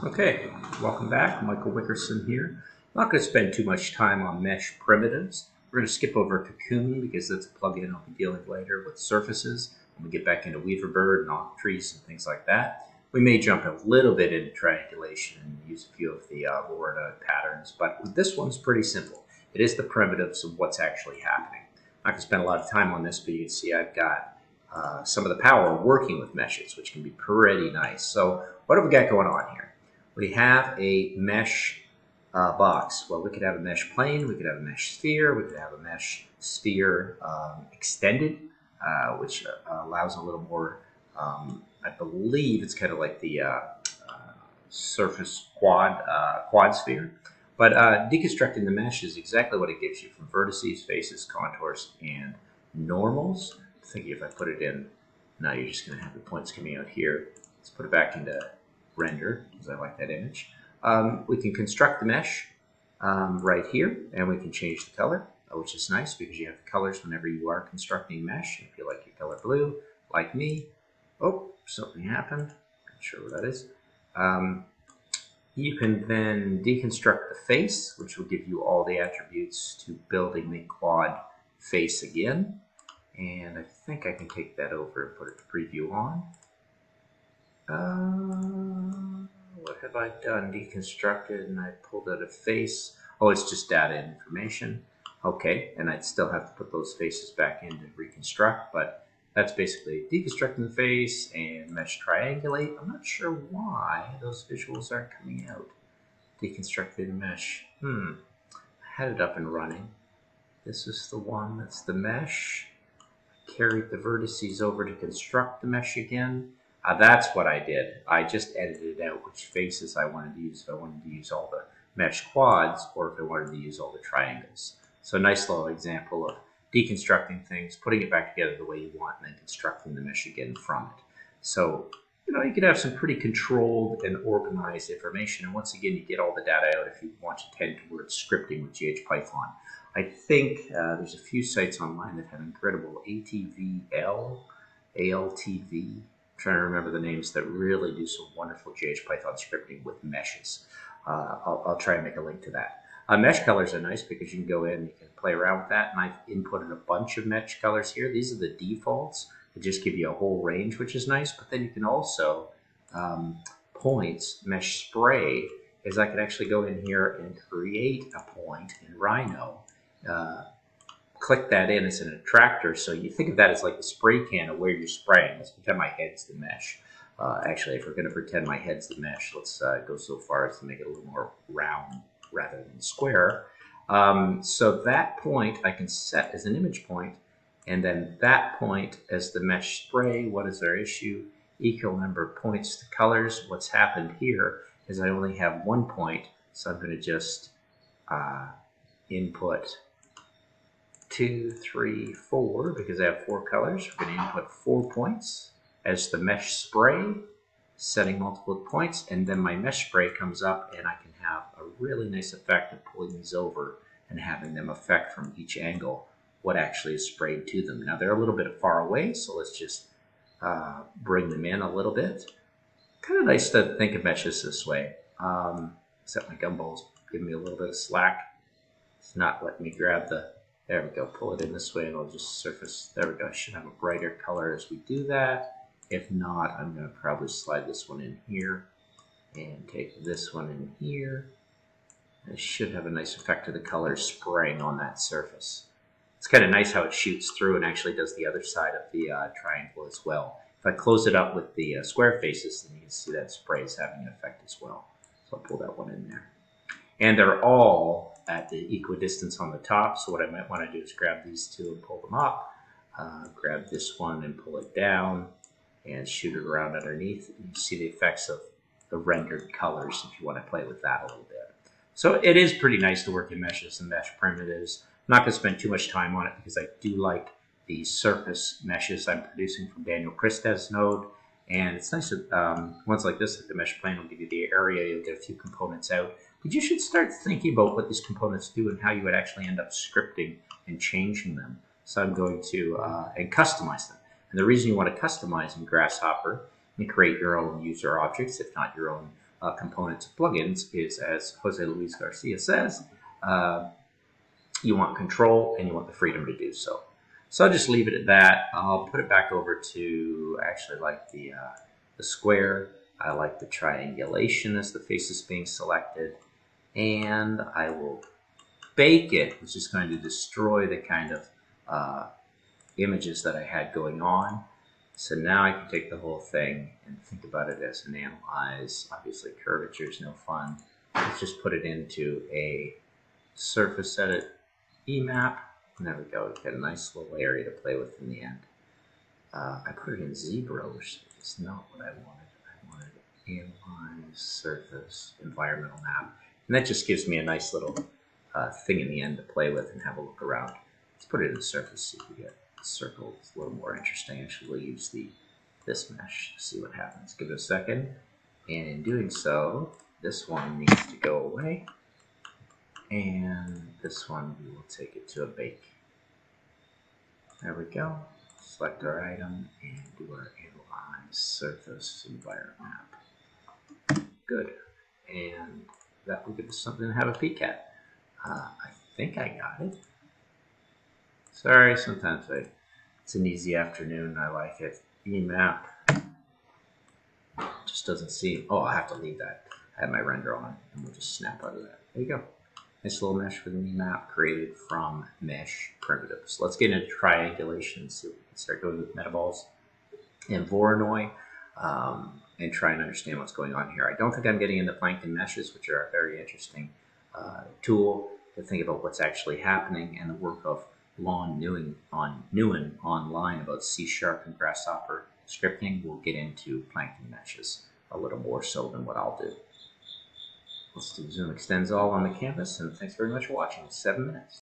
Okay, welcome back. Michael Wickerson here. I'm not going to spend too much time on mesh primitives. We're going to skip over Cocoon because that's a plugin I'll be dealing later with surfaces when we get back into Weaverbird and octrees and things like that. We may jump a little bit into triangulation and use a few of the Lorda patterns, but this one's pretty simple. It is the primitives of what's actually happening. I'm not going to spend a lot of time on this, but you can see I've got some of the power working with meshes, which can be pretty nice. So what have we got going on here? We have a mesh box. Well, we could have a mesh plane, we could have a mesh sphere, we could have a mesh sphere extended, which allows a little more, I believe it's kind of like the surface quad sphere. But deconstructing the mesh is exactly what it gives you from vertices, faces, contours, and normals. I'm thinking if I put it in, now you're just going to have the points coming out here. Let's put it back into render, because I like that image. We can construct the mesh right here, and we can change the color, which is nice because you have the colors whenever you are constructing mesh. If you like your color blue, like me. Oh, something happened. Not sure what that is. You can then deconstruct the face, which will give you all the attributes to building the quad face again. And I think I can take that over and put it to preview on. What have I done? Deconstructed, and I pulled out a face. Oh, it's just data information. Okay, and I'd still have to put those faces back in to reconstruct, but that's basically deconstructing the face and mesh triangulate. I'm not sure why those visuals aren't coming out. Deconstructed mesh. I had it up and running. This is the one that's the mesh. I carried the vertices over to construct the mesh again. That's what I did. I just edited out which faces I wanted to use. If I wanted to use all the mesh quads or if I wanted to use all the triangles. So a nice little example of deconstructing things, putting it back together the way you want, and then constructing the mesh again from it. So, you could have some pretty controlled and organized information. And once again, you get all the data out if you want to tend towards scripting with GHPython. I think there's a few sites online that have incredible ATVL, ALTV, trying to remember the names, that really do some wonderful GHPython scripting with meshes. I'll try and make a link to that. Mesh colors are nice because you can go in and you can play around with that. And I've inputted a bunch of mesh colors here. These are the defaults that just give you a whole range, which is nice. But then you can also points, mesh spray, is I could actually go in here and create a point in Rhino. Click that in as an attractor, so you think of that as like a spray can of where you're spraying. Let's pretend my head's the mesh. Actually, if we're going to pretend my head's the mesh, let's go so far as to make it a little more round rather than square. So that point I can set as an image point, and then that point as the mesh spray. What is our issue? Equal number of points to colors. What's happened here is I only have one point, so I'm going to just input 2, 3, 4, because I have 4 colors. We're going to input 4 points as the mesh spray, setting multiple points, and then my mesh spray comes up and I can have a really nice effect of pulling these over and having them affect from each angle what actually is sprayed to them. Now they're a little bit far away, so let's just bring them in a little bit. Kind of nice to think of meshes this way, except my gumball's giving me a little bit of slack. It's not letting me grab the... There we go, pull it in this way and it'll just surface. There we go, I should have a brighter color as we do that. If not, I'm going to probably slide this one in here and take this one in here. I should have a nice effect of the color spraying on that surface. It's kind of nice how it shoots through and actually does the other side of the triangle as well. If I close it up with the square faces, then you can see that spray is having an effect as well. So I'll pull that one in there. And they're all at the equidistance on the top, so what I might want to do is grab these two and pull them up, grab this one and pull it down, and shoot it around underneath. And you see the effects of the rendered colors if you want to play with that a little bit. So it is pretty nice to work in meshes and mesh primitives. I'm not going to spend too much time on it because I do like the surface meshes I'm producing from Daniel Christ's node. And it's nice that ones like this, like the mesh plane, will give you the area, you'll get a few components out. But you should start thinking about what these components do and how you would actually end up scripting and changing them. So I'm going to and customize them. And the reason you want to customize in Grasshopper and create your own user objects, if not your own components of plugins is, as Jose Luis Garcia says, you want control and you want the freedom to do so. So I'll just leave it at that. I'll put it back over to, actually like the square. I like the triangulation as the face is being selected. And I will bake it, which is going to destroy the kind of images that I had going on. So now I can take the whole thing and think about it as an analyze. Obviously curvature is no fun. Let's just put it into a surface edit emap. And there we go. We've got a nice little area to play with in the end. I put it in zebra, which is not what I wanted. I wanted analyze surface environmental map. And that just gives me a nice little thing in the end to play with and have a look around. Let's put it in the surface, see if we get a circle. It's a little more interesting. Actually, we'll use this mesh to see what happens. Give it a second. And in doing so, this one needs to go away. And this one, we will take it to a bake. There we go. Select our item and do our analyze surface environment map. Good. And that will give us something to have a peek at. I think I got it. Sorry, sometimes it's an easy afternoon. I like it. Emap just doesn't seem. Oh, I have to leave that. I have my render on, and we'll just snap out of that. There you go. Nice little mesh with an emap created from mesh primitives. Let's get into triangulation and see if we can start going with metaballs and Voronoi and try and understand what's going on here. I don't think I'm getting into plankton meshes, which are a very interesting tool to think about what's actually happening, and the work of Lon Nguyen online about C# and Grasshopper scripting will get into plankton meshes a little more so than what I'll do. Let's do zoom extends all on the canvas, and thanks very much for watching. 7 minutes.